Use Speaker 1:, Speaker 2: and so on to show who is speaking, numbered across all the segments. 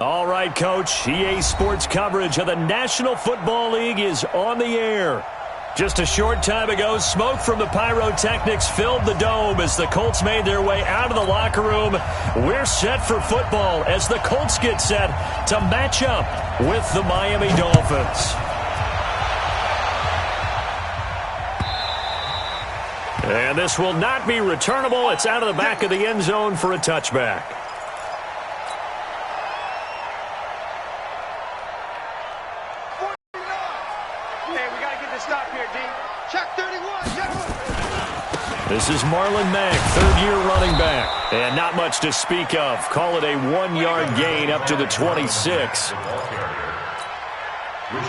Speaker 1: All right, Coach. EA Sports coverage of the National Football League is on the air. Just a short time ago, smoke from the pyrotechnics filled the dome as the Colts made their way out of the locker room. We're set for football as the Colts get set to match up with the Miami Dolphins. And this will not be returnable. It's out of the back of the end zone for a touchback. This is Marlon Mack, third-year running back. And not much to speak of. Call it a 1-yard gain up to the 26.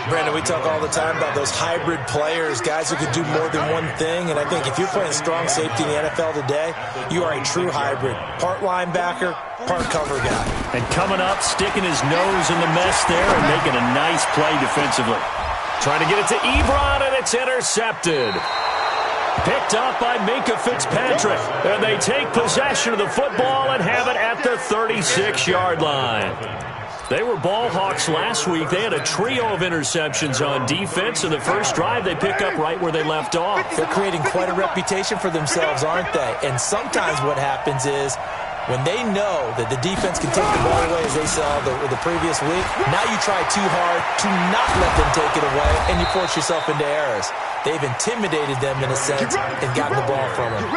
Speaker 2: Brandon, we talk all the time about those hybrid players, guys who could do more than one thing. And I think if you're playing strong safety in the NFL today, you are a true hybrid. Part linebacker, part cover guy.
Speaker 1: And coming up, sticking his nose in the mess there and making a nice play defensively. Trying to get it to Ebron, and it's intercepted. Picked up by Minkah Fitzpatrick. And they take possession of the football and have it at the 36-yard line. They were ball hawks last week. They had a trio of interceptions on defense. In the first drive, they pick up right where they left off.
Speaker 2: They're creating quite a reputation for themselves, aren't they? And sometimes what happens is when they know that the defense can take the ball away, as they saw the previous week, now you try too hard to not let them take it away, and you force yourself into errors. They've intimidated them in a sense and gotten the ball from them.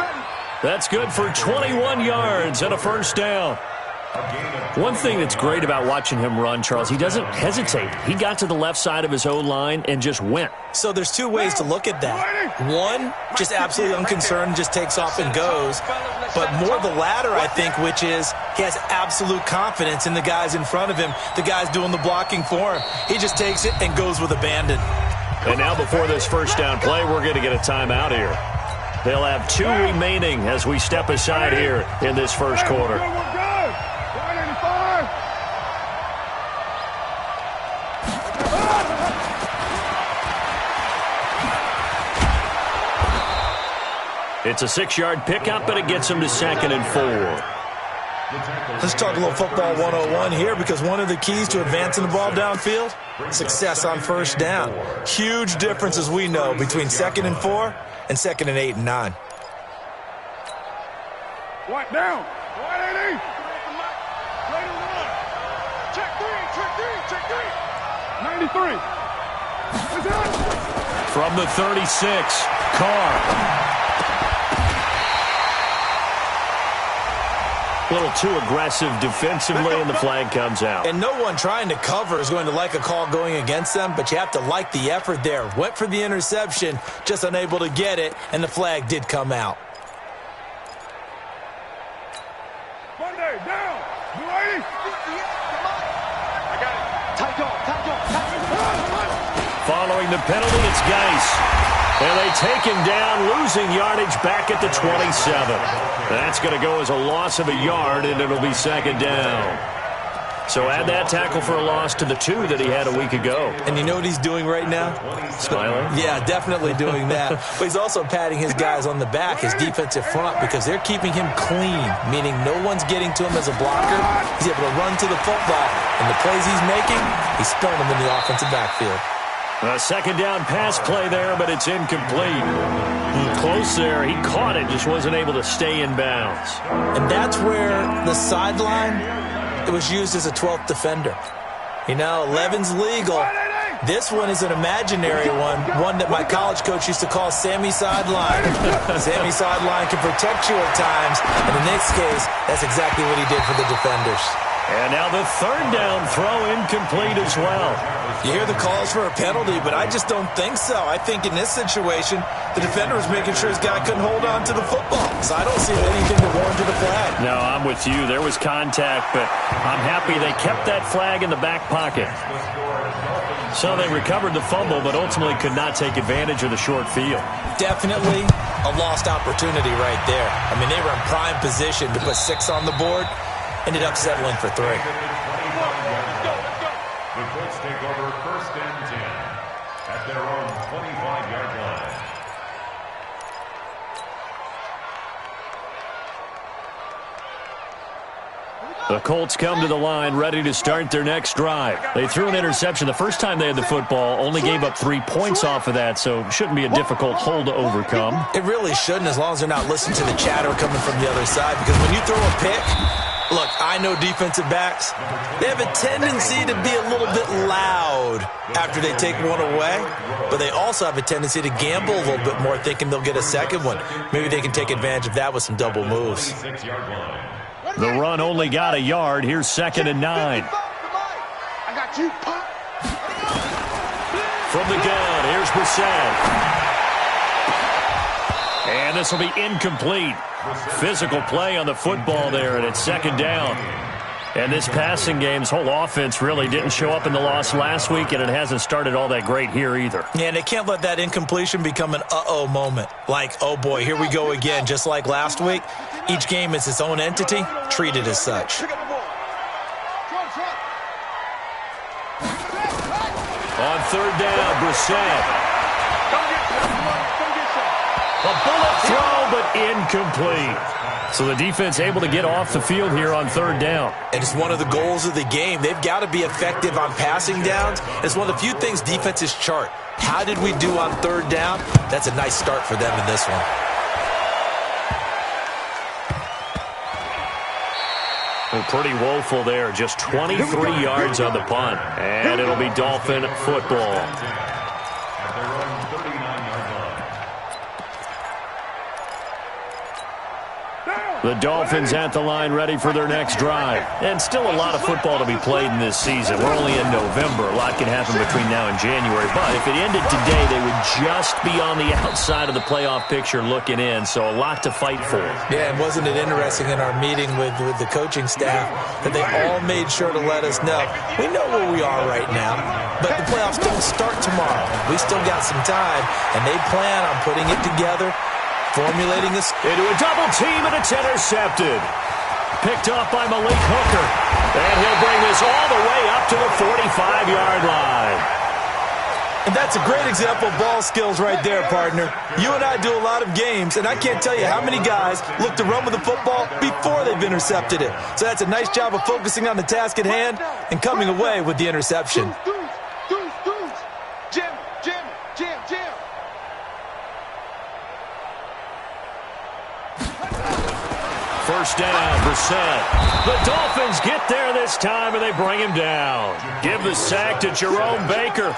Speaker 1: That's good for 21 yards and a first down. One thing that's great about watching him run, Charles, he doesn't hesitate. He got to the left side of his O-line and just went.
Speaker 2: So there's two ways to look at that. One, just absolutely unconcerned, just takes off and goes. But more the latter, I think, which is he has absolute confidence in the guys in front of him, the guys doing the blocking for him. He just takes it and goes with abandon.
Speaker 1: And now before this first down play, we're going to get a timeout here. They'll have 2 remaining as we step aside here in this first quarter. It's a 6-yard pickup, and it gets him to 2nd and 4.
Speaker 2: Let's talk a little football 101 here, because one of the keys to advancing the ball downfield, success on first down. Huge difference, as we know, between 2nd and 4 and 2nd and 8 and 9.
Speaker 3: Right down. 180. Check 3. 93.
Speaker 1: From the 36, Carr. A little too aggressive defensively, and the flag comes out.
Speaker 2: And no one trying to cover is going to like a call going against them, but you have to like the effort there. Went for the interception, just unable to get it, and the flag did come out.
Speaker 3: Monday, down. 280. I got it. Tight dog.
Speaker 1: Following the penalty, it's Geis. And they take him down, losing yardage back at the 27. That's going to go as a loss of a yard, and it'll be 2nd down. So add that tackle for a loss to the 2 that he had a week ago.
Speaker 2: And you know what he's doing right now?
Speaker 1: Smiling?
Speaker 2: Yeah, definitely doing that. But he's also patting his guys on the back, his defensive front, because they're keeping him clean, meaning no one's getting to him as a blocker. He's able to run to the football, and the plays he's making, he's spilling them in the offensive backfield.
Speaker 1: A 2nd down pass play there, but it's incomplete. Close there. He caught it, just wasn't able to stay in bounds.
Speaker 2: And that's where the sideline, it was used as a 12th defender. You know, 11's legal. This one is an imaginary one that my college coach used to call Sammy Sideline. Sammy Sideline can protect you at times, and in this case, that's exactly what he did for the defenders.
Speaker 1: And now the 3rd down throw incomplete as well.
Speaker 2: You hear the calls for a penalty, but I just don't think so. I think in this situation, the defender was making sure his guy couldn't hold on to the football. So I don't see anything that warranted a flag.
Speaker 1: No, I'm with you. There was contact, but I'm happy they kept that flag in the back pocket. So they recovered the fumble, but ultimately could not take advantage of the short field.
Speaker 2: Definitely a lost opportunity right there. I mean, they were in prime position to put 6 on the board. Ended up settling for 3.
Speaker 4: The Colts take over 1st and 10 at their own 25-yard line.
Speaker 1: The Colts come to the line ready to start their next drive. They threw an interception the first time they had the football, only gave up 3 points off of that, so it shouldn't be a difficult hole to overcome.
Speaker 2: It really shouldn't, as long as they're not listening to the chatter coming from the other side, because when you throw a pick, look, I know defensive backs, they have a tendency to be a little bit loud after they take one away, but they also have a tendency to gamble a little bit more, thinking they'll get a second one. Maybe they can take advantage of that with some double moves.
Speaker 1: The run only got a yard. Here's 2nd and 9.
Speaker 3: I got you, Pop.
Speaker 1: From the gun, here's Brissett. And this will be incomplete. Physical play on the football there, and it's 2nd down. And this passing game's whole offense really didn't show up in the loss last week, and it hasn't started all that great here either.
Speaker 2: Yeah, and they can't let that incompletion become an uh-oh moment. Like, oh boy, here we go again, just like last week. Each game is its own entity, treated as such.
Speaker 1: On 3rd down, Brissett. A bullet throw, but incomplete. So the defense able to get off the field here on 3rd down.
Speaker 2: And it's one of the goals of the game. They've got to be effective on passing downs. It's one of the few things defenses chart. How did we do on 3rd down? That's a nice start for them in this one.
Speaker 1: Well, pretty woeful there. Just 23 yards on the punt. And it'll be Dolphin football. The Dolphins at the line ready for their next drive. And still a lot of football to be played in this season. We're only in November. A lot can happen between now and January. But if it ended today, they would just be on the outside of the playoff picture looking in. So a lot to fight for.
Speaker 2: Yeah, and wasn't it interesting in our meeting with the coaching staff that they all made sure to let us know, we know where we are right now, but the playoffs don't start tomorrow. We still got some time, and they plan on putting it together, formulating this
Speaker 1: into a double team, and it's intercepted. Picked off by Malik Hooker. And he'll bring this all the way up to the 45-yard line.
Speaker 2: And that's a great example of ball skills right there, partner. You and I do a lot of games, and I can't tell you how many guys look to run with the football before they've intercepted it. So that's a nice job of focusing on the task at hand and coming away with the interception.
Speaker 1: First down, Brissett. The Dolphins get there this time, and they bring him down. Give the sack to Jerome Baker.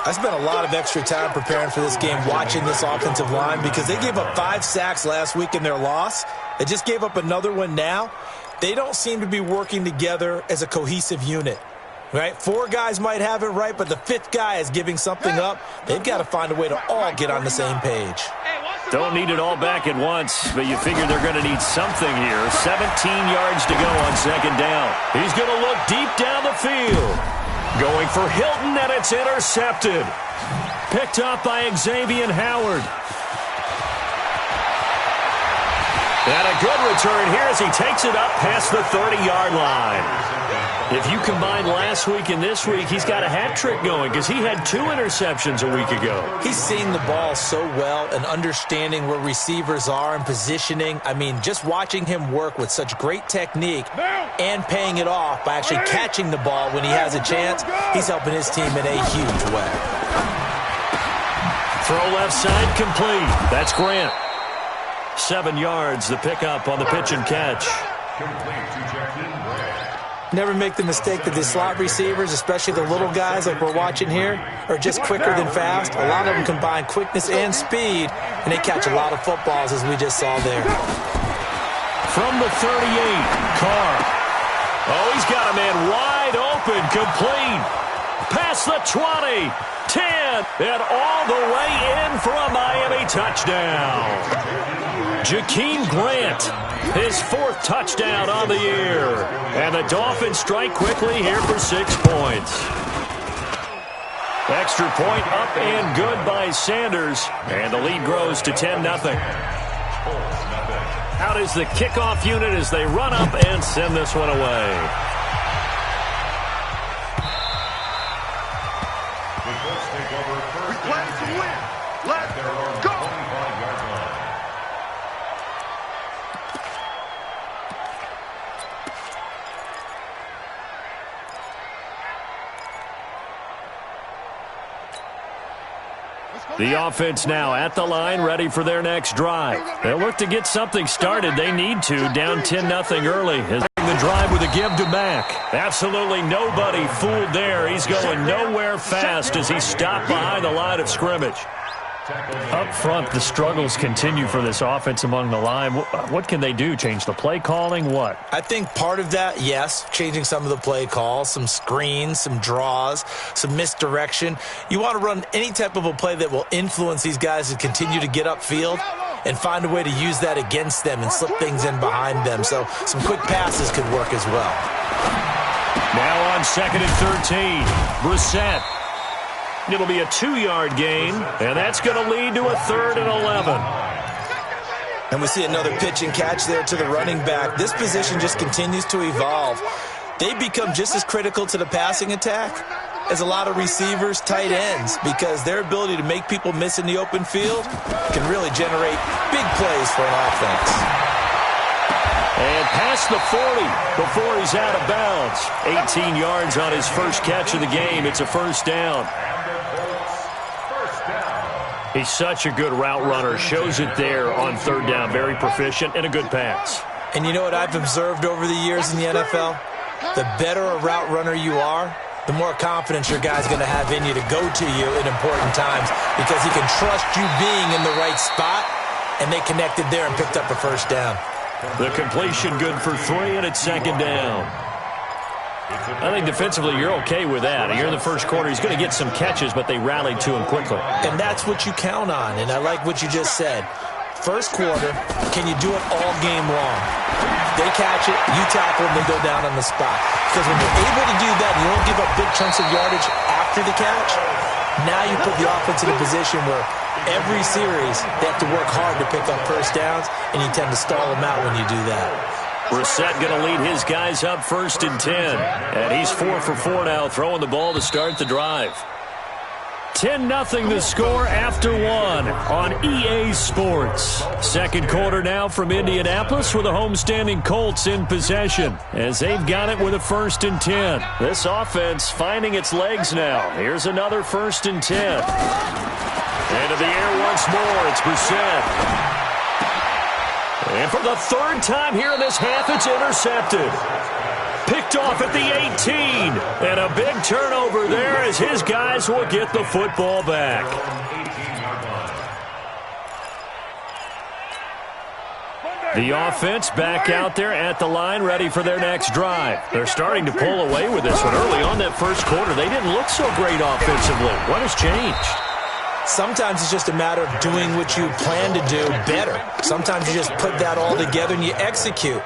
Speaker 2: I spent a lot of extra time preparing for this game, watching this offensive line, because they gave up 5 sacks last week in their loss. They just gave up another one now. They don't seem to be working together as a cohesive unit. Right? 4 guys might have it right, but the 5th guy is giving something up. They've got to find a way to all get on the same page.
Speaker 1: Don't need it all back at once, but you figure they're going to need something here. 17 yards to go on 2nd down. He's going to look deep down the field. Going for Hilton, and it's intercepted. Picked up by Xavier Howard. And a good return here as he takes it up past the 30-yard line. If you combine last week and this week, he's got a hat trick going because he had 2 interceptions a week ago.
Speaker 2: He's seeing the ball so well and understanding where receivers are and positioning. I mean, just watching him work with such great technique and paying it off by actually catching the ball when he has a chance, he's helping his team in a huge way.
Speaker 1: Throw left side complete. That's Grant. 7 yards, the pickup on the pitch and catch.
Speaker 2: Never make the mistake that the slot receivers, especially the little guys like we're watching here, are just quicker than fast. A lot of them combine quickness and speed, and they catch a lot of footballs, as we just saw there.
Speaker 1: From the 38, Carr. Oh, he's got a man wide open, complete. Past the 20, 10, and all the way in for a Miami touchdown. Jakeem Grant, his 4th touchdown on the year. And the Dolphins strike quickly here for 6 points. Extra point up and good by Sanders. And the lead grows to 10-0. Out is the kickoff unit as they run up and send this one away.
Speaker 3: We play to win. Let's go.
Speaker 1: The offense now at the line, ready for their next drive. They'll look to get something started. They need to, down 10-0 early. As the drive with a give to Mack. Absolutely nobody fooled there. He's going nowhere fast as he's stopped behind the line of scrimmage. Up front, the struggles continue for this offense among the line. What can they do? Change the play calling? What?
Speaker 2: I think part of that, yes, changing some of the play calls, some screens, some draws, some misdirection. You want to run any type of a play that will influence these guys to continue to get upfield and find a way to use that against them and slip things in behind them. So some quick passes could work as well.
Speaker 1: Now on 2nd and 13, Brissett. It'll be a 2-yard gain, and that's going to lead to a 3rd and 11.
Speaker 2: And we see another pitch and catch there to the running back. This position just continues to evolve. They become just as critical to the passing attack as a lot of receivers, tight ends, because their ability to make people miss in the open field can really generate big plays for an offense.
Speaker 1: And past the 40 before he's out of bounds. 18 yards on his first catch of the game. It's a first down. He's such a good route runner. Shows it there on 3rd down. Very proficient and a good pass.
Speaker 2: And you know what I've observed over the years in the NFL? The better a route runner you are, the more confidence your guy's going to have in you to go to you in important times because he can trust you being in the right spot, and they connected there and picked up a first down.
Speaker 1: The completion good for 3, and it's 2nd down. I think defensively you're okay with that. Here in the first quarter, he's going to get some catches, but they rallied to him quickly.
Speaker 2: And that's what you count on, and I like what you just said. First quarter, can you do it all game long? They catch it, you tackle them, they go down on the spot. Because when you're able to do that, you don't give up big chunks of yardage after the catch, now you put the offense in a position where every series they have to work hard to pick up first downs, and you tend to stall them out when you do that.
Speaker 1: Brissett going to lead his guys up 1st and 10. And he's 4 for 4 now, throwing the ball to start the drive. 10-0 the score after 1 on EA Sports. Second quarter now from Indianapolis with the homestanding Colts in possession as they've got it with a 1st and 10. This offense finding its legs now. Here's another 1st and 10. Into the air once more. It's Brissett. And for the 3rd time here in this half, it's intercepted. Picked off at the 18. And a big turnover there as his guys will get the football back. The offense back out there at the line, ready for their next drive. They're starting to pull away with this one. Early on that first quarter, they didn't look so great offensively. What has changed?
Speaker 2: Sometimes it's just a matter of doing what you plan to do better. Sometimes you just put that all together and you execute.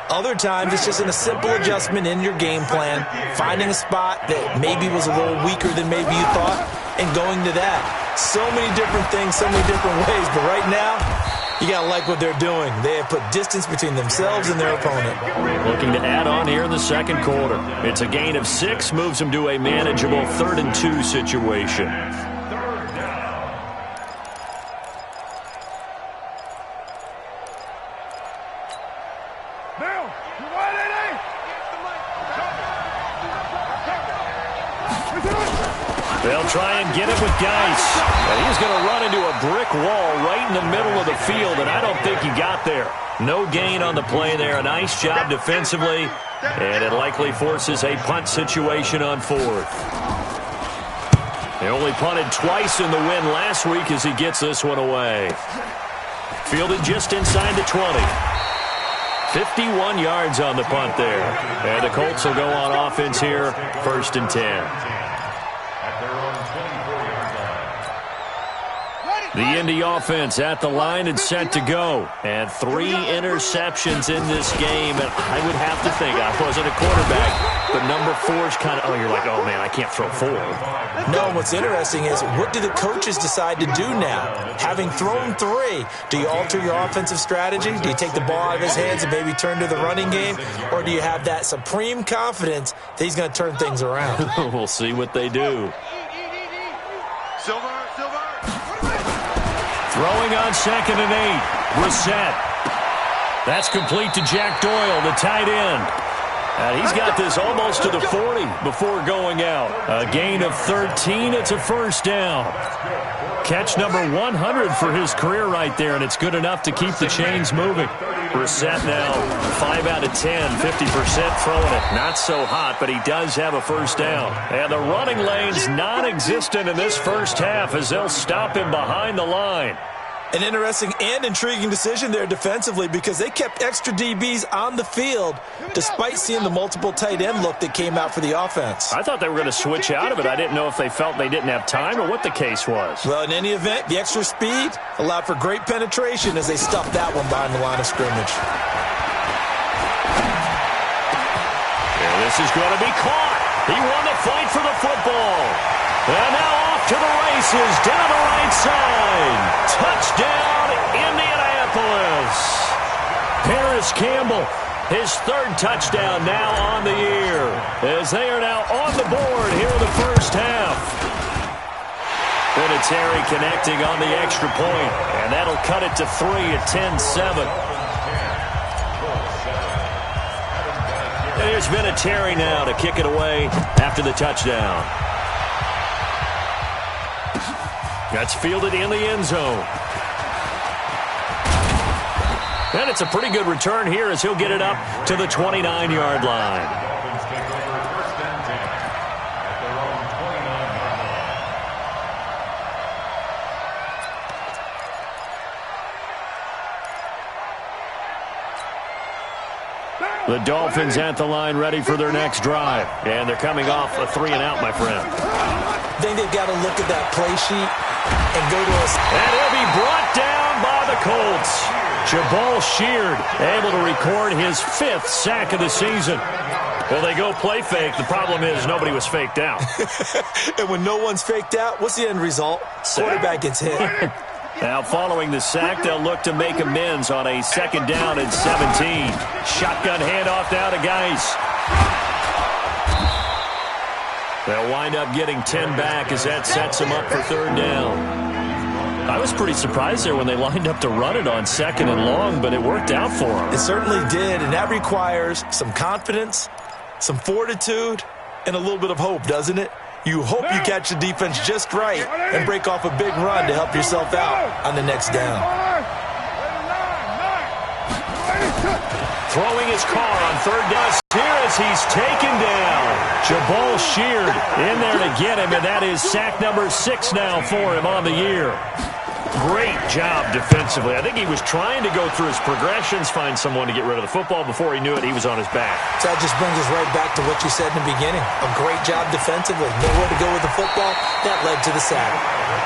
Speaker 2: Other times it's just in a simple adjustment in your game plan, finding a spot that maybe was a little weaker than maybe you thought, and going to that. So many different things, so many different ways, but right now, you got to like what they're doing. They have put distance between themselves and their opponent.
Speaker 1: Looking to add on here in the second quarter. It's a gain of 6, moves them to a manageable 3rd and 2 situation. They'll try and get it with Geis. And he's going to run into a brick wall right in the middle of the field, and I don't think he got there. No gain on the play there. A nice job defensively, and it likely forces a punt situation on 4th. They only punted twice in the win last week as he gets this one away. Fielded just inside the 20. 51 yards on the punt there. And the Colts will go on offense here, 1st and 10. The Indy offense at the line and set to go. And 3 interceptions in this game. And I would have to think, I wasn't a quarterback, but number 4 is kind of, you're like, oh, man, I can't throw 4.
Speaker 2: No, what's interesting is what do the coaches decide to do now? Having thrown 3, do you alter your offensive strategy? Do you take the ball out of his hands and maybe turn to the running game? Or do you have that supreme confidence that he's going to turn things around?
Speaker 1: We'll see what they do. Throwing on 2nd and 8. Brissett. That's complete to Jack Doyle, the tight end. And he's got this almost to the 40 before going out. A gain of 13. It's a first down. Catch number 100 for his career right there, and it's good enough to keep the chains moving. Brissett now 5 out of 10, 50% throwing it. Not so hot, but he does have a first down. And the running lane's non-existent in this first half as they'll stop him behind the line.
Speaker 2: An interesting and intriguing decision there defensively because they kept extra DBs on the field despite seeing the multiple tight end look that came out for the offense.
Speaker 1: I thought they were going to switch out of it. I didn't know if they felt they didn't have time or what the case was.
Speaker 2: Well, in any event, the extra speed allowed for great penetration as they stuffed that one behind the line of scrimmage.
Speaker 1: And this is going to be caught. He won the fight for the football. And now off to the races down the right side. Touchdown, Indianapolis. Paris Campbell, his third touchdown now on the year, as they are now on the board here in the first half. Vinatieri connecting on the extra point, and that'll cut it to 3 at 10-7. And here's Vinatieri now to kick it away after the touchdown. That's fielded in the end zone. And it's a pretty good return here as he'll get it up to the 29-yard line. The Dolphins at the line ready for their next drive. And they're coming off a 3-and-out, my friend.
Speaker 2: I think they've got to look at that play sheet and go to us.
Speaker 1: And he'll be brought down by the Colts. Jabal Sheard able to record his 5th sack of the season. Well, they go play fake. The problem is nobody was faked out.
Speaker 2: And when no one's faked out, what's the end result? Quarterback gets hit.
Speaker 1: Now, following the sack, they'll look to make amends on a 2nd down and 17. Shotgun handoff now to Geis. They'll wind up getting 10 back as that sets them up for 3rd down. I was pretty surprised there when they lined up to run it on 2nd and long, but it worked out for them.
Speaker 2: It certainly did, and that requires some confidence, some fortitude, and a little bit of hope, doesn't it? You hope you catch the defense just right and break off a big run to help yourself out on the next down.
Speaker 1: Throwing his car on 3rd down. Here as he's taken down. Jabal Sheard in there to get him, and that is sack number 6 now for him on the year. Great job defensively. I think he was trying to go through his progressions, find someone to get rid of the football. Before he knew it, he was on his back.
Speaker 2: So that just brings us right back to what you said in the beginning. A great job defensively. Nowhere to go with the football. That led to the sack.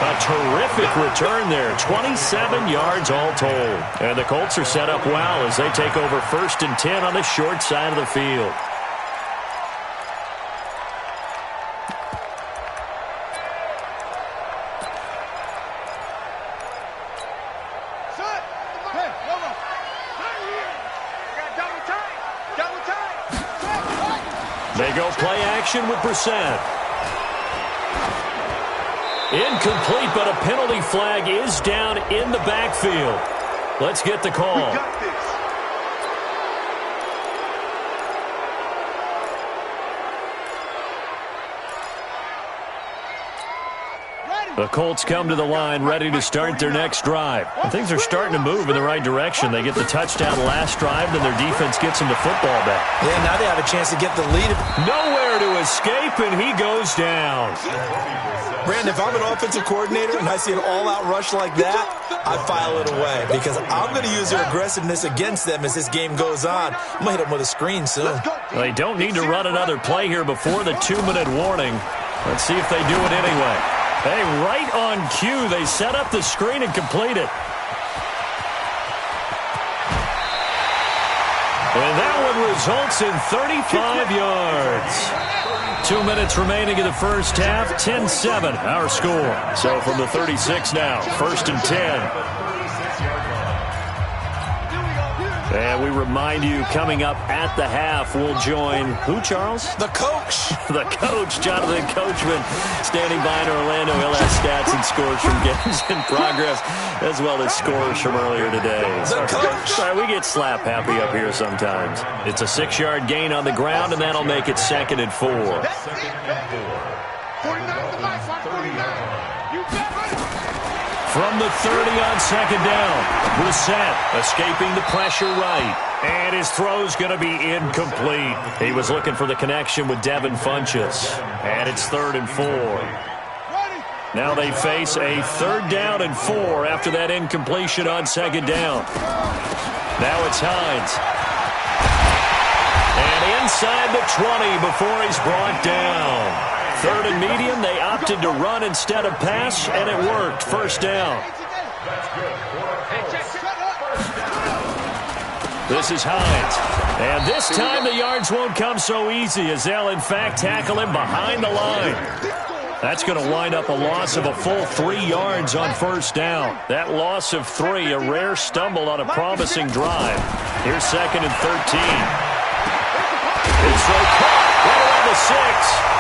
Speaker 1: A terrific return there. 27 yards all told. And the Colts are set up well as they take over 1st and 10 on the short side of the field. They go play action with Brissett. Incomplete, but a penalty flag is down in the backfield. Let's get the call. The Colts come to the line ready to start their next drive. And things are starting to move in the right direction. They get the touchdown last drive, then their defense gets them the football back.
Speaker 2: Yeah, now they have a chance to get the lead.
Speaker 1: Nowhere to escape, and he goes down.
Speaker 2: Brandon, if I'm an offensive coordinator and I see an all-out rush like that, I file it away because I'm going to use their aggressiveness against them as this game goes on. I'm going to hit them with a screen soon.
Speaker 1: They don't need to run another play here before the 2-minute warning. Let's see if they do it anyway. Hey, right on cue, they set up the screen and complete it. And that one results in 35 yards. 2 minutes remaining in the first half, 10-7, our score. So from the 36 now, 1st and 10. And we remind you, coming up at the half, we'll join who, Charles?
Speaker 2: The coach.
Speaker 1: The coach, Jonathan Coachman, standing by in Orlando. He'll have stats and scores from games in progress, as well as scores from earlier today.
Speaker 2: The coach.
Speaker 1: Sorry, we get slap happy up here sometimes. It's a 6-yard gain on the ground, and that'll make it 2nd and 4.
Speaker 3: 49 to my 49. You got it.
Speaker 1: From the 30 on second down. Brissett escaping the pressure right. And his throw's going to be incomplete. He was looking for the connection with Devin Funchess. And it's 3rd and 4. Now they face a 3rd down and 4 after that incompletion on second down. Now it's Hines. And inside the 20 before he's brought down. 3rd and medium, they opted to run instead of pass, and it worked. 1st down. This is Hines. And this time the yards won't come so easy as they'll, in fact, tackle him behind the line. That's going to wind up a loss of a full 3 yards on 1st down. That loss of 3, a rare stumble on a promising drive. Here's 2nd and 13. It's caught right around the 6.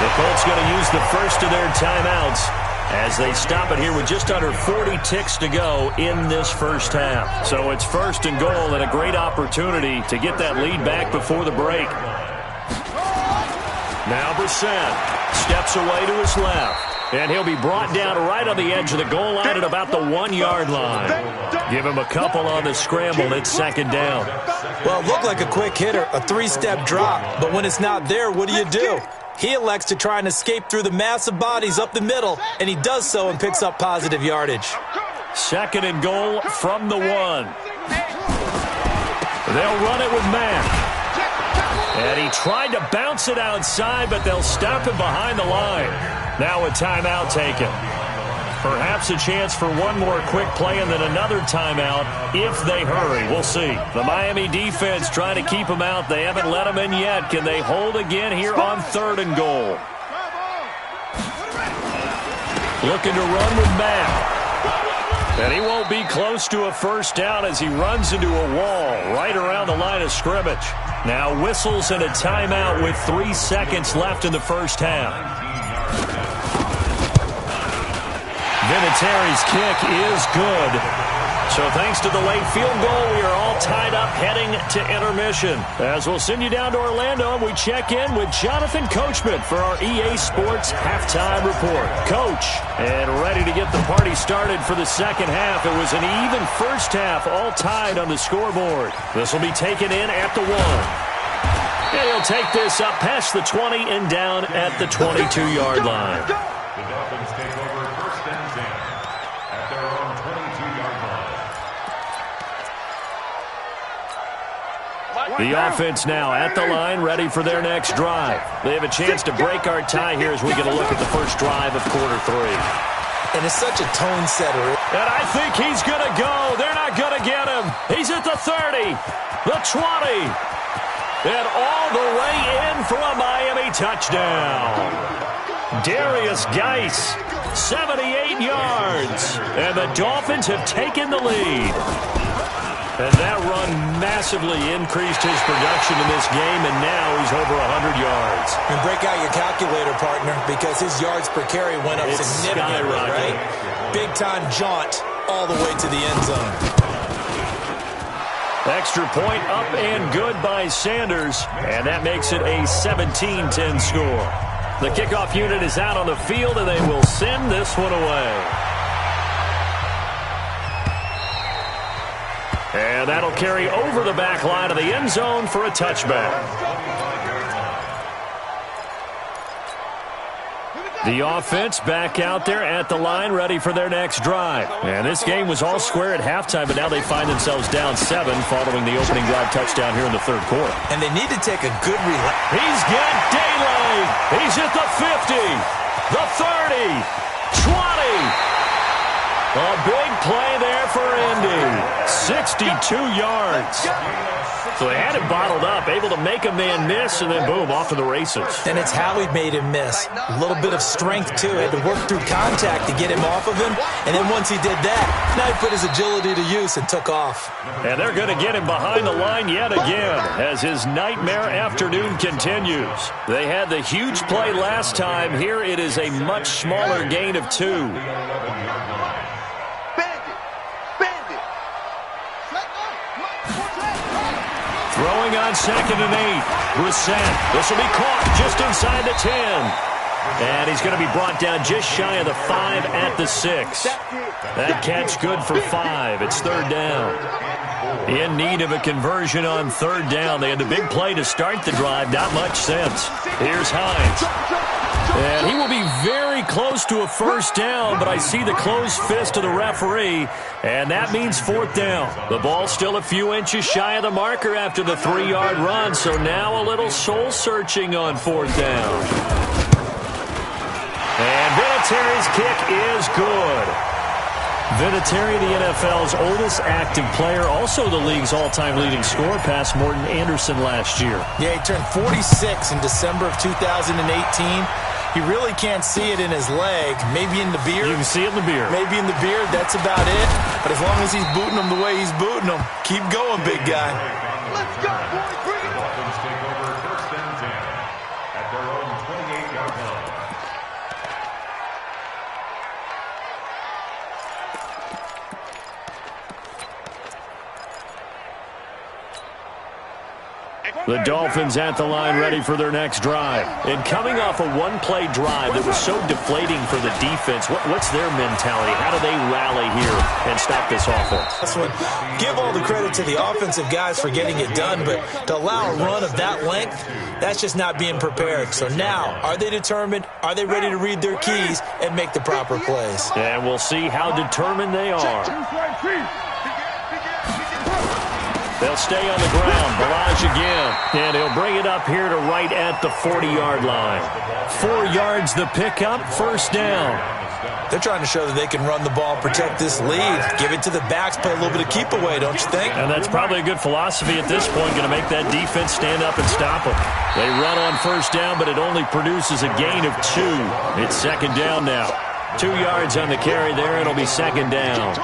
Speaker 1: The Colts going to use the first of their timeouts as they stop it here with just under 40 ticks to go in this first half. So it's 1st and goal and a great opportunity to get that lead back before the break. Now Brissett steps away to his left, and he'll be brought down right on the edge of the goal line at about the 1-yard line. Give him a couple on the scramble. It's 2nd down.
Speaker 2: Well, it looked like a quick hitter, a 3-step drop, but when it's not there, what do? He elects to try and escape through the massive bodies up the middle, and he does so and picks up positive yardage.
Speaker 1: 2nd and goal from the 1. They'll run it with Mack. And he tried to bounce it outside, but they'll stop him behind the line. Now a timeout taken. Perhaps a chance for one more quick play and then another timeout if they hurry. We'll see. The Miami defense trying to keep them out. They haven't let them in yet. Can they hold again here on 3rd and goal? Looking to run with Mack. And he won't be close to a 1st down as he runs into a wall right around the line of scrimmage. Now whistles and a timeout with 3 seconds left in the first half. Vinatieri's kick is good. So thanks to the late field goal, we are all tied up heading to intermission. As we'll send you down to Orlando, we check in with Jonathan Coachman for our EA Sports Halftime Report. Coach, and ready to get the party started for the second half. It was an even first half, all tied on the scoreboard. This will be taken in at the 1. And he'll take this up past the 20 and down at the 22-yard line.
Speaker 4: The Dolphins take over 1st and 10 at their own 22-yard line.
Speaker 1: The offense now at the line, ready for their next drive. They have a chance to break our tie here as we get a look at the first drive of quarter 3.
Speaker 2: And it's such a tone setter.
Speaker 1: And I think he's going to go. They're not going to get him. He's at the 30, the 20, and all the way in for a Miami touchdown. Darius Geis, 78 yards, and the Dolphins have taken the lead. And that run massively increased his production in this game, and now he's over 100 yards.
Speaker 2: And break out your calculator, partner, because his yards per carry went up significantly, right? Big-time jaunt all the way to the end zone.
Speaker 1: Extra point up and good by Sanders, and that makes it a 17-10 score. The kickoff unit is out on the field, and they will send this one away. And that'll carry over the back line of the end zone for a touchback. The offense back out there at the line, ready for their next drive. And this game was all square at halftime, but now they find themselves down 7 following the opening drive touchdown here in the 3rd quarter.
Speaker 2: And they need to take a good relax.
Speaker 1: He's got daylight. He's at the 50, the 30, 20. A big play there for Indy. 62 yards. So they had him bottled up, able to make a man miss, and then boom, off to the races.
Speaker 2: And it's how he made him miss. A little bit of strength, too. Had to work through contact to get him off of him. And then once he did that, now he put his agility to use and took off.
Speaker 1: And they're going to get him behind the line yet again as his nightmare afternoon continues. They had the huge play last time. Here it is a much smaller gain of 2. Throwing on 2nd and 8. Brissett. This will be caught just inside the 10. And he's going to be brought down just shy of the 5 at the 6. That catch good for 5. It's third down. In need of a conversion on third down. They had the big play to start the drive. Not much sense. Here's Hines. And he will be very close to a first down, but I see the closed fist of the referee, and that means fourth down. The ball's still a few inches shy of the marker after the 3-yard run, so now a little soul-searching on fourth down. And Vinatieri's kick is good. Vinatieri, the NFL's oldest active player, also the league's all-time leading scorer, past Morton Anderson last year.
Speaker 2: Yeah, he turned 46 in December of 2018. He really can't see it in his leg. Maybe in the beard.
Speaker 1: You can see it in the beard.
Speaker 2: Maybe in the beard. That's about it. But as long as he's booting them the way he's booting them, keep going, big guy.
Speaker 3: Let's go, boys. Bring it.
Speaker 4: Dolphins take over first and 10 at their own 28-yard line.
Speaker 1: The Dolphins at the line ready for their next drive. And coming off a one-play drive that was so deflating for the defense, what's their mentality? How do they rally here and stop this offense?
Speaker 2: That's what, give all the credit to the offensive guys for getting it done, but to allow a run of that length, that's just not being prepared. So now, are they determined? Are they ready to read their keys and make the proper plays?
Speaker 1: And we'll see how determined they are. They'll stay on the ground. Balaj again. And he'll bring it up here to right at the 40-yard line. 4 yards the pickup, first down.
Speaker 2: They're trying to show that they can run the ball, protect this lead, give it to the backs, play a little bit of keep away, don't you think?
Speaker 1: And that's probably a good philosophy at this point, going to make that defense stand up and stop them. They run on first down, but it only produces a gain of 2. It's second down now. 2 yards on the carry there. It'll be second down.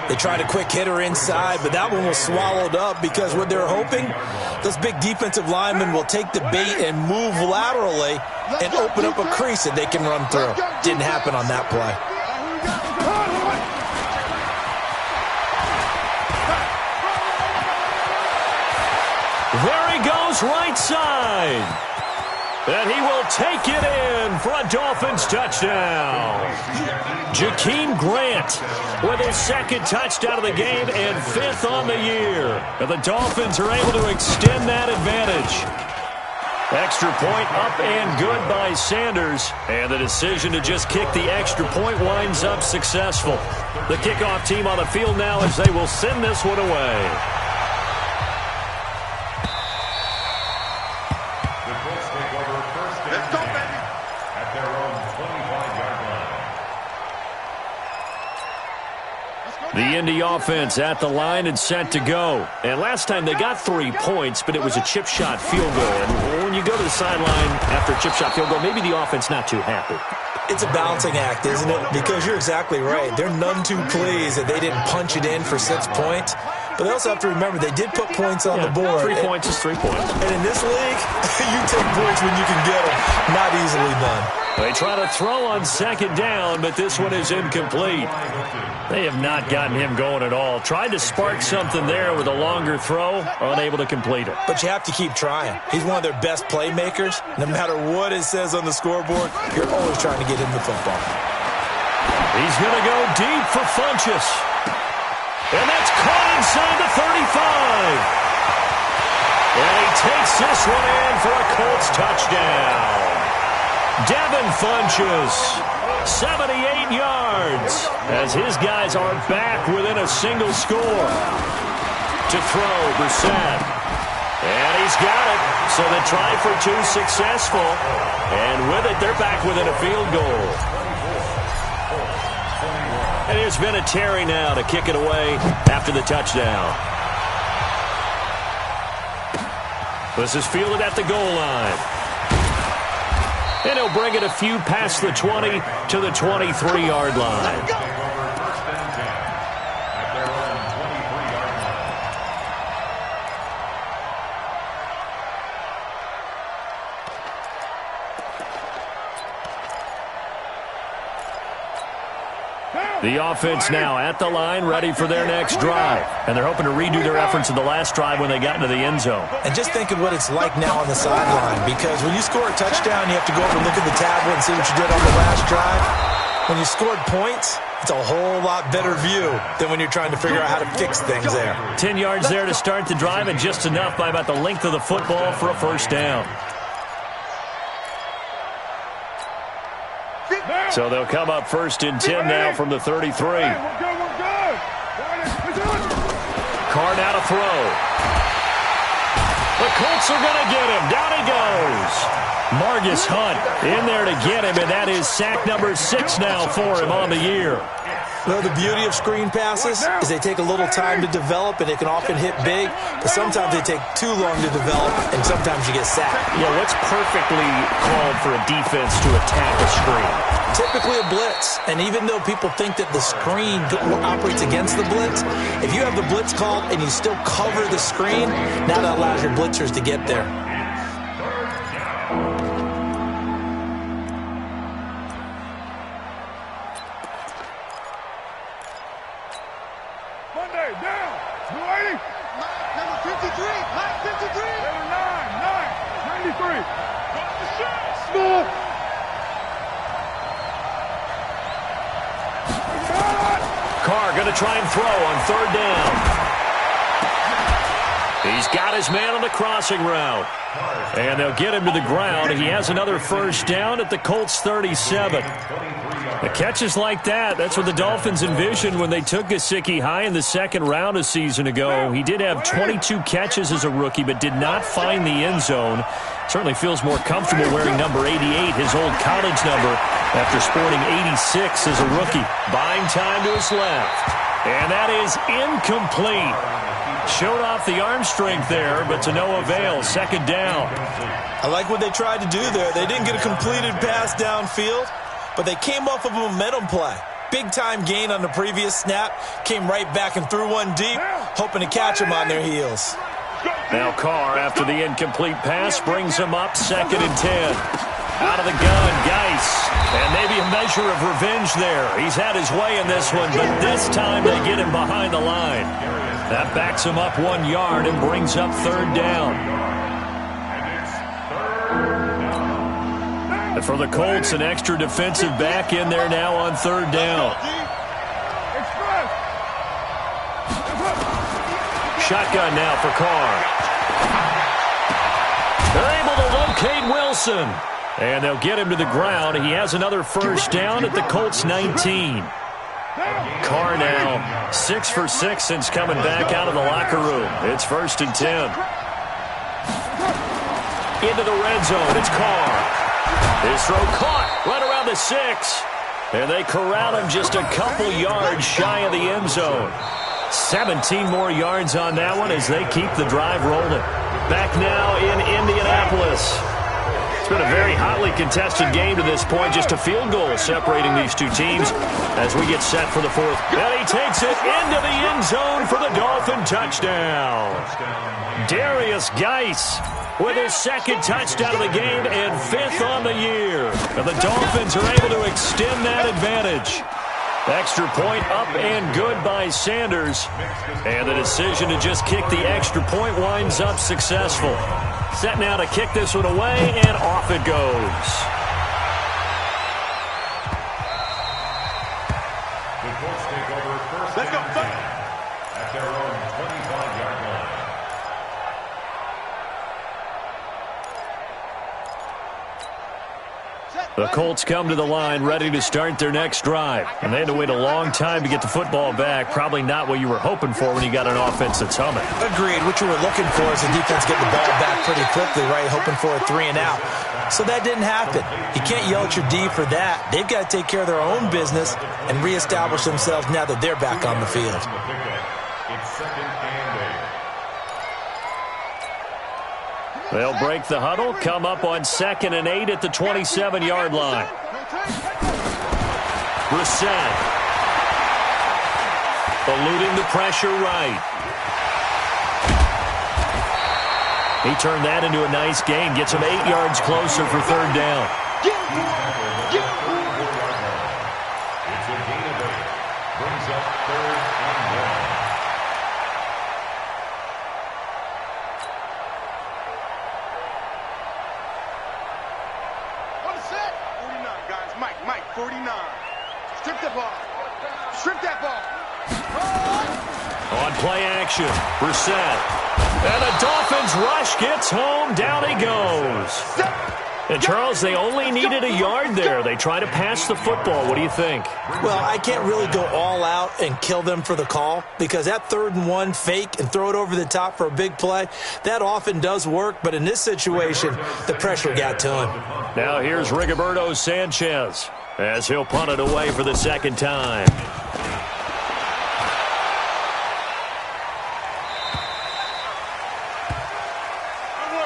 Speaker 2: They tried a quick hitter inside, but that one was swallowed up because what they're hoping, those big defensive linemen will take the bait and move laterally and open up a crease that they can run through. Didn't happen on that play.
Speaker 1: There he goes, right side. And he will take it in for a Dolphins touchdown. Jakeem Grant with his second touchdown of the game and 5th on the year. And the Dolphins are able to extend that advantage. Extra point up and good by Sanders. And the decision to just kick the extra point winds up successful. The kickoff team on the field now as they will send this one away. The Indy offense at the line and set to go. And last time they got 3 points, but it was a chip shot field goal. And when you go to the sideline after a chip shot field goal, maybe the offense not too happy.
Speaker 2: It's a balancing act, isn't it? Because you're exactly right. They're none too pleased that they didn't punch it in for 6 points. But they also have to remember they did put points on the board.
Speaker 1: 3 points is 3 points.
Speaker 2: And in this league, you take points when you can get them. Not easily done.
Speaker 1: They try to throw on second down, but this one is incomplete. They have not gotten him going at all. Tried to spark something there with a longer throw, unable to complete it.
Speaker 2: But you have to keep trying. He's one of their best playmakers. No matter what it says on the scoreboard, you're always trying to get him the football.
Speaker 1: He's going to go deep for Funchess. And that's caught inside the 35. And he takes this one in for a Colts touchdown. Devin Funchess, 78 yards, as his guys are back within a single score. To throw, Brissett. And he's got it. So the try for 2 successful. And with it, they're back within a field goal. And here's Vinatieri now to kick it away after the touchdown. This is fielded at the goal line. And he'll bring it a few past the 20 to the 23-yard line. The offense now at the line, ready for their next drive. And they're hoping to redo their efforts in the last drive when they got into the end zone.
Speaker 2: And just think of what it's like now on the sideline, because when you score a touchdown, you have to go over and look at the tablet and see what you did on the last drive. When you scored points, it's a whole lot better view than when you're trying to figure out how to fix things there.
Speaker 1: 10 yards there to start the drive, and just enough by about the length of the football for a first down. So they'll come up first and 10 now from the 33.
Speaker 3: We're good.
Speaker 1: Carr now to throw. The Colts are going to get him. Down he goes. Margus Hunt in there to get him, and that is sack number 6 now for him on the year.
Speaker 2: Well, the beauty of screen passes is they take a little time to develop, and they can often hit big, but sometimes they take too long to develop, and sometimes you get sacked.
Speaker 1: Yeah, what's perfectly called for a defense to attack a screen?
Speaker 2: Typically a blitz, and even though people think that the screen operates against the blitz, if you have the blitz called and you still cover the screen, now that allows your blitzers to get there.
Speaker 3: Monday, down. You ready? Number 53. Mike 53. Number 93. Small.
Speaker 1: Carr going to try and throw on third down. He's got his man on the crossing route. And they'll get him to the ground. He has another first down at the Colts 37. The catches like that, that's what the Dolphins envisioned when they took Gesicki high in the second round a season ago. He did have 22 catches as a rookie, but did not find the end zone. Certainly feels more comfortable wearing number 88, his old college number, after sporting 86 as a rookie. Buying time to his left. And that is incomplete. Showed off the arm strength there, but to no avail. Second down.
Speaker 2: I like what they tried to do there. They didn't get a completed pass downfield, but they came off of a momentum play. Big-time gain on the previous snap. Came right back and threw one deep, hoping to catch them on their heels.
Speaker 1: Now Carr, after the incomplete pass, brings him up second and 10. Out of the gun, Geis. And maybe a measure of revenge there. He's had his way in this one, but this time they get him behind the line. That backs him up 1 yard and brings up third down. And for the Colts, an extra defensive back in there now on third down. Shotgun now for Carr. They're able to locate Wilson. And they'll get him to the ground. He has another first down at the Colts 19. Carr now 6 for 6 since coming back out of the locker room. It's first and 10. Into the red zone. It's Carr. His throw caught right around the 6. And they corral him just a couple yards shy of the end zone. 17 more yards on that one as they keep the drive rolling. Back now in Indianapolis. It's been a very hotly contested game to this point. Just a field goal separating these two teams as we get set for the fourth. And he takes it into the end zone for the Dolphin touchdown. Darius Geis with his second touchdown of the game and 5th on the year. And the Dolphins are able to extend that advantage. Extra point up and good by Sanders. And the decision to just kick the extra point winds up successful. Set now to kick this one away, and off it goes.
Speaker 4: The Colts take over first and 10 at their own 25-yard line.
Speaker 1: The Colts come to the line ready to start their next drive. And they had to wait a long time to get the football back. Probably not what you were hoping for when you got an offense that's humming.
Speaker 2: Agreed. What you were looking for is the defense getting the ball back pretty quickly, right? Hoping for a 3 and out. So that didn't happen. You can't yell at your D for that. They've got to take care of their own business and reestablish themselves now that they're back on the field.
Speaker 4: It's second and 8.
Speaker 1: They'll break the huddle, come up on second and 8 at the 27-yard line. Brissett. Eluding the pressure right. He turned that into a nice gain. Gets him 8 yards closer for third down.
Speaker 4: It's a gain of 8. up 3rd and 1.
Speaker 3: Mike, 49. Strip the ball. Strip that ball.
Speaker 1: On play action, Brissett. And the Dolphins rush gets home. Down he goes. And, Charles, they only needed a yard there. They try to pass the football. What do you think?
Speaker 2: Well, I can't really go all out and kill them for the call because that 3rd and 1 fake and throw it over the top for a big play, that often does work. But in this situation, the pressure got to him.
Speaker 1: Now here's Rigoberto Sanchez as he'll punt it away for the 2nd time.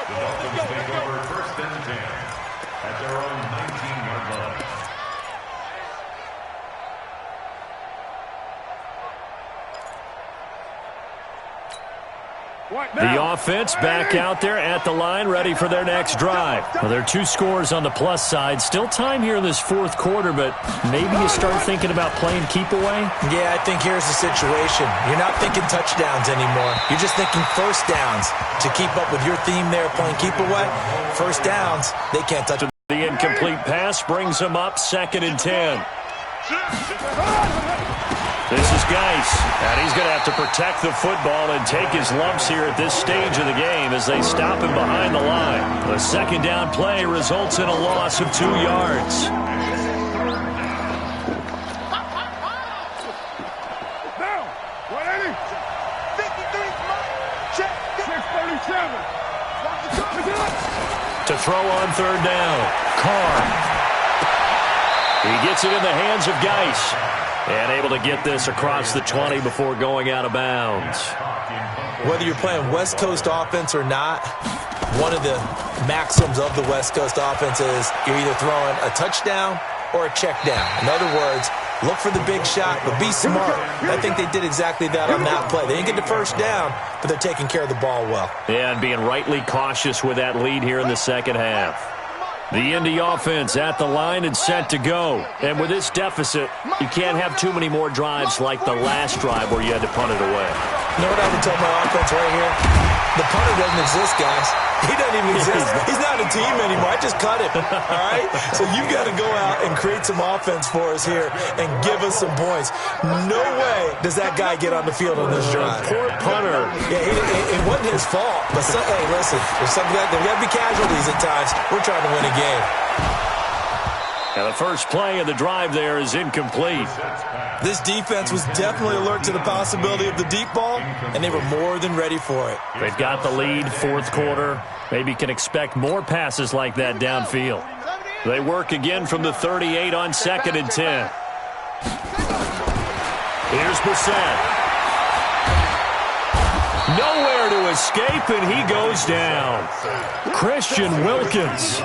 Speaker 4: The Dolphins take over 1st and 10 at their own 19-yard line.
Speaker 1: The offense back out there at the line, ready for their next drive. Well, there are 2 scores on the plus side. Still time here in this 4th quarter, but maybe you start thinking about playing keep away?
Speaker 2: Yeah, I think here's the situation. You're not thinking touchdowns anymore. You're just thinking first downs. To keep up with your theme there, playing keep away, first downs, they can't touch it.
Speaker 1: The incomplete pass brings him up 2nd and 10. This is Geis, and he's going to have to protect the football and take his lumps here at this stage of the game as they stop him behind the line. The 2nd down play results in a loss of 2 yards.
Speaker 3: Down. 180. 53. Check. 637.
Speaker 1: To throw on 3rd down, Carr. He gets it in the hands of Geis. And able to get this across the 20 before going out of bounds.
Speaker 2: Whether you're playing West Coast offense or not, one of the maxims of the West Coast offense is you're either throwing a touchdown or a check down. In other words, look for the big shot, but be smart. I think they did exactly that on that play. They didn't get the first down, but they're taking care of the ball well.
Speaker 1: Yeah, and being rightly cautious with that lead here in the 2nd half. The Indy offense at the line and set to go. And with this deficit, you can't have too many more drives like the last drive where you had to punt it away.
Speaker 2: You know what I would tell my offense right here? The punter doesn't exist, guys. He doesn't even exist. He's not a team anymore. I just cut him, all right? So you've got to go out and create some offense for us here and give us some points. No way does that guy get on the field on this drive.
Speaker 1: Poor punter.
Speaker 2: Yeah, it wasn't his fault. But, hey, listen, there's got to be casualties at times. We're trying to win a game.
Speaker 1: Now the first play of the drive there is incomplete.
Speaker 2: This defense was definitely alert to the possibility of the deep ball, and they were more than ready for it.
Speaker 1: They've got the lead, 4th quarter. Maybe can expect more passes like that downfield. They work again from the 38 on 2nd and 10. Here's Brissett. Nowhere to escape, and he goes down. Christian Wilkins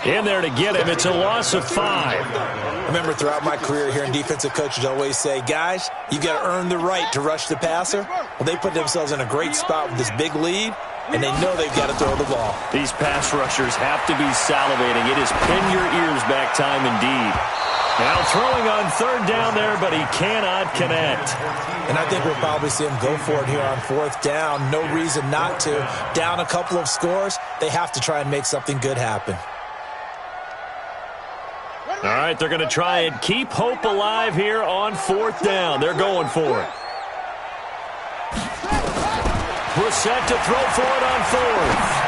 Speaker 1: in there to get him. It's a loss of 5.
Speaker 2: I remember throughout my career hearing defensive coaches always say, guys, you got to earn the right to rush the passer. Well, they put themselves in a great spot with this big lead, and they know they've got to throw the ball.
Speaker 1: These pass rushers have to be salivating. It is pin your ears back time indeed. Now throwing on 3rd down there, but he cannot connect.
Speaker 2: And I think we'll probably see him go for it here on 4th down. No reason not to. Down a couple of scores, they have to try and make something good happen.
Speaker 1: All right, they're going to try and keep hope alive here on 4th down. They're going for it. Brissett to throw for it on 4th.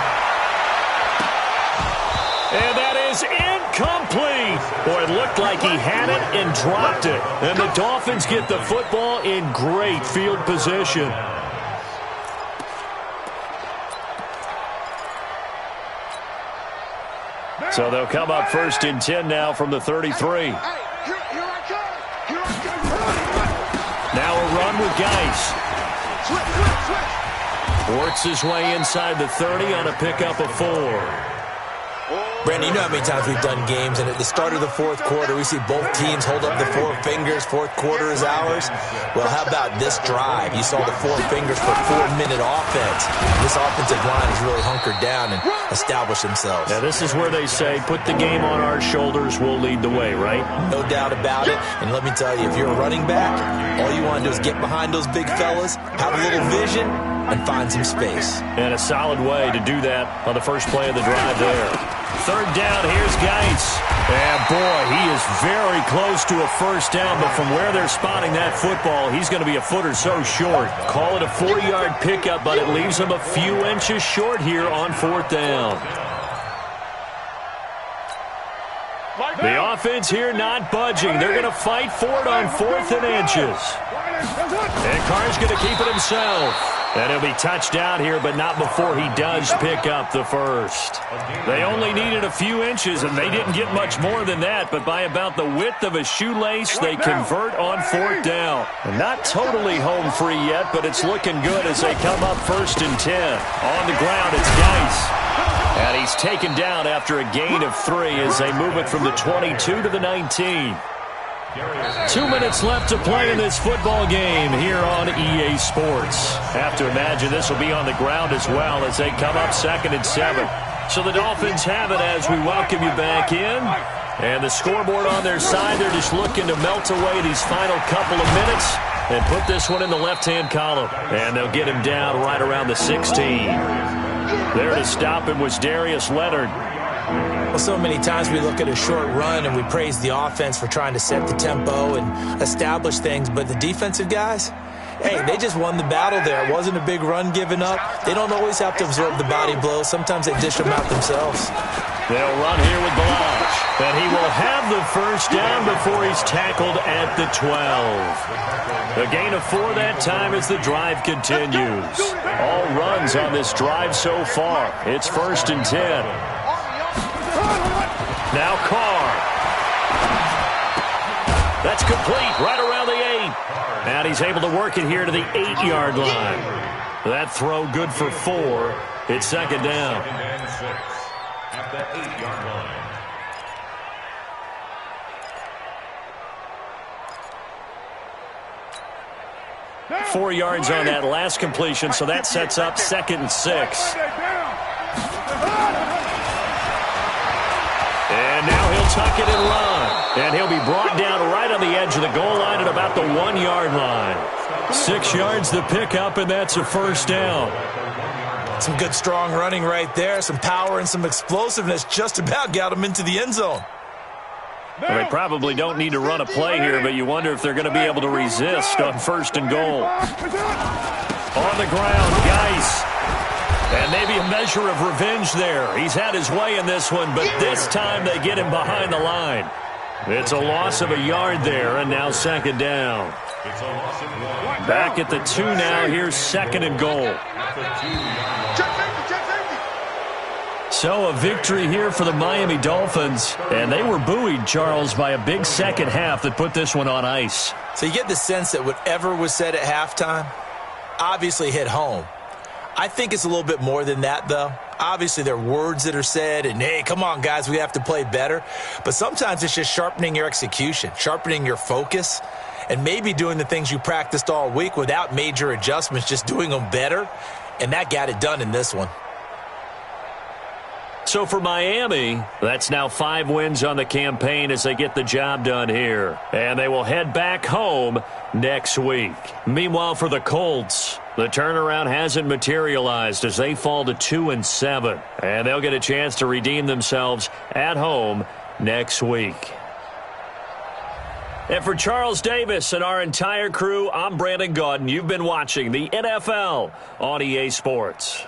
Speaker 1: And that is incomplete. Boy, it looked like he had it and dropped it. And the Dolphins get the football in great field position. So they'll come up 1st and 10 now from the 33. Now a run with Geis. Works his way inside the 30 on a pickup of 4.
Speaker 2: Brandon, you know how many times we've done games, and at the start of the fourth quarter, we see both teams hold up the four fingers. Fourth quarter is ours. Well, how about this drive? You saw the four fingers for 4-minute offense. This offensive line has really hunkered down and established themselves.
Speaker 1: Yeah, this is where they say, put the game on our shoulders, we'll lead the way, right?
Speaker 2: No doubt about it. And let me tell you, if you're a running back, all you want to do is get behind those big fellas, have a little vision, and find some space.
Speaker 1: And a solid way to do that on the first play of the drive there. Third down, here's Geis. And boy, he is very close to a first down, but from where they're spotting that football, he's going to be a foot or so short. Call it a 40-yard pickup, but it leaves him a few inches short here on fourth down. The offense here not budging. They're going to fight for it on 4th and inches. And Carr's going to keep it himself. And he'll be touched out here, but not before he does pick up the first. They only needed a few inches, and they didn't get much more than that, but by about the width of a shoelace, they convert on 4th down. And not totally home free yet, but it's looking good as they come up 1st and 10. On the ground, it's Geis. And he's taken down after a gain of 3 as they move it from the 22 to the 19. 2 minutes left to play in this football game here on EA Sports. Have to imagine this will be on the ground as well as they come up 2nd and 7. So the Dolphins have it as we welcome you back in. And the scoreboard on their side, they're just looking to melt away these final couple of minutes and put this one in the left-hand column. And they'll get him down right around the 16. There to stop him was Darius Leonard.
Speaker 2: Well, so many times we look at a short run and we praise the offense for trying to set the tempo and establish things, but the defensive guys, hey, they just won the battle there. It wasn't a big run given up. They don't always have to absorb the body blows. Sometimes they dish them out themselves.
Speaker 1: They'll run here with Balaj, and he will have the first down before he's tackled at the 12. A gain of 4 that time as the drive continues. All runs on this drive so far. It's 1st and 10. Now Carr. That's complete right around the 8. And he's able to work it here to the 8-yard line. That throw good for 4. It's 2nd down.
Speaker 4: At the 8-yard line.
Speaker 1: 4 yards on that last completion, so that sets up 2nd and 6. And now he'll tuck it and run. And he'll be brought down right on the edge of the goal line at about the 1-yard line. 6 yards to pick up, and that's a first down.
Speaker 2: Some good, strong running right there. Some power and some explosiveness just about got him into the end zone.
Speaker 1: Well, they probably don't need to run a play here, but you wonder if they're going to be able to resist on 1st and goal. On the ground, Geis. And maybe a measure of revenge there. He's had his way in this one, but this time they get him behind the line. It's a loss of a yard there, and now 2nd down. Back at the 2 now. Here's 2nd and goal. So a victory here for the Miami Dolphins. And they were buoyed, Charles, by a big second half that put this one on ice.
Speaker 2: So you get the sense that whatever was said at halftime obviously hit home. I think it's a little bit more than that, though. Obviously, there are words that are said, and, hey, come on, guys, we have to play better. But sometimes it's just sharpening your execution, sharpening your focus, and maybe doing the things you practiced all week without major adjustments, just doing them better. And that got it done in this one.
Speaker 1: So for Miami, that's now 5 wins on the campaign as they get the job done here. And they will head back home next week. Meanwhile, for the Colts, the turnaround hasn't materialized as they fall to 2-7. And they'll get a chance to redeem themselves at home next week. And for Charles Davis and our entire crew, I'm Brandon Gaudin. You've been watching the NFL on EA Sports.